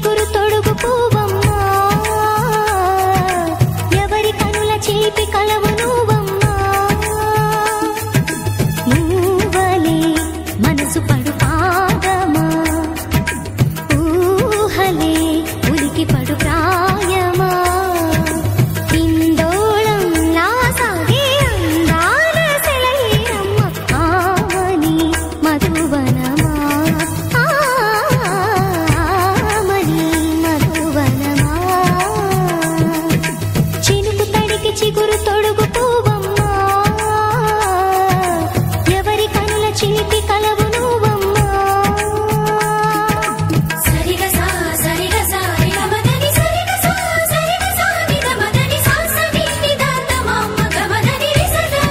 చిగురు తొడుగు పూవమ్మా ఎవరి కనుల చిలిపి కలవు నువ్వమ్మా నువ్వలే మనసు పడు పాదమా ఊహలే ఉలికి పడు ప్రాయమా ఇందోళం నా సాగే అందాల సెలయేరమ్మ ఆమని మధువనమా ఆమని మధువనమా చినుకు తడికి చిగురు తొడుగు పూవమ్మా ఎవరి కనుల చిలిపి కలవు నువ్వమ్మా సరిగ సా సరిగ సా నిగమదని సరిగ సా సరిగ సా నిగమదని సా సని నిదాత మమ్మ గమదని రిసదా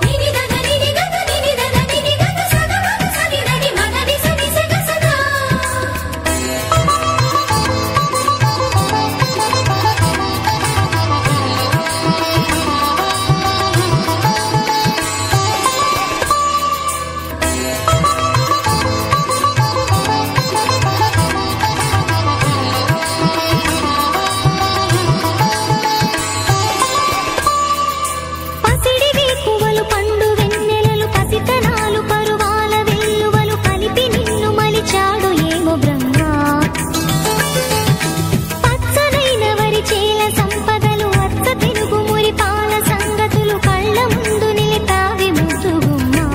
నినిదన నినిగత నినిదన నినిగత సగమగ సనిదని మదని సని సగ సదా పసిడి వేకువలు పండు వెన్నెలలు పసితనాలు పరువాల వెల్లువలు కలిపి నిన్ను మలిచాడు ఏమో బ్రహ్మ పచ్చనైన వరి చేల సంపదలు అచ్చ తెలుగు మురి పాల సంగతులు కళ్ళ ముందు నిలిపావి ముద్దుగుమ్మా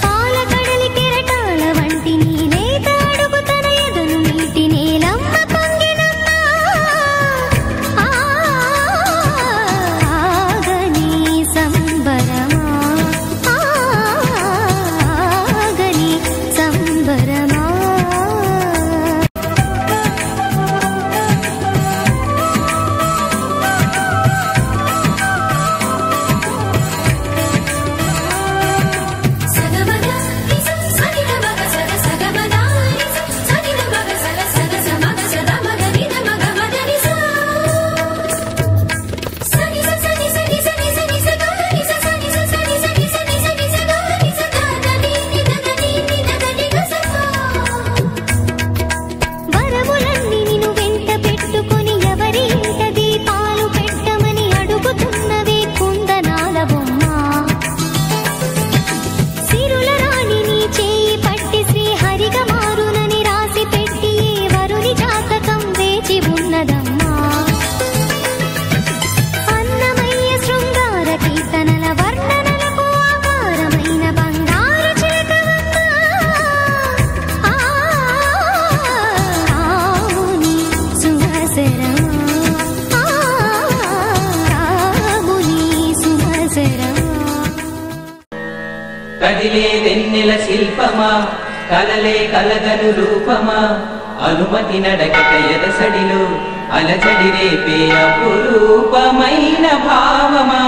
పాల కడలి కెరటాల వంటి నీ లేత అడుగు తన ఎదను నీటి నేలమ్మ పొంగినమ్మా ఆగని సంబరమా ఆగని సంబరమా సగమగ నిస సనిదమగ సగ సగమగ నిస సనిదమగ సగ సగ సమగ సదమగ నిదమగ మదని సా సని స సని సని సని సని సగ నిస సని స సని సని సని సని సగ నిస గదని నిదగని నిదగని గసగా వరములన్నీ నిన్ను వెంట పెట్టుకొని ఎవరి ఇంట దీపాలు పెట్టమని అడుగుతున్నవే కుందనాల బొమ్మ సిరుల రాణి నీ చేయి పట్టి శ్రీహరిగా మారునని రాసి పెట్టి ఏ వరుని జాతకం వేచి ఉన్నదమ్మా అన్నమయ్య శృంగార కీర్తనల వర్ణనలకు ఆకారమైన బంగారు చిలకవమ్మా ఆవుని సుమసరమా ఆవుని సుమసరమా కదిలే వెన్నెల శిల్పమా కలలే కలగను రూపమా అనుమతి నడకట ఎదసడిలో అలజడి రేపే అపురూపమైన భావమా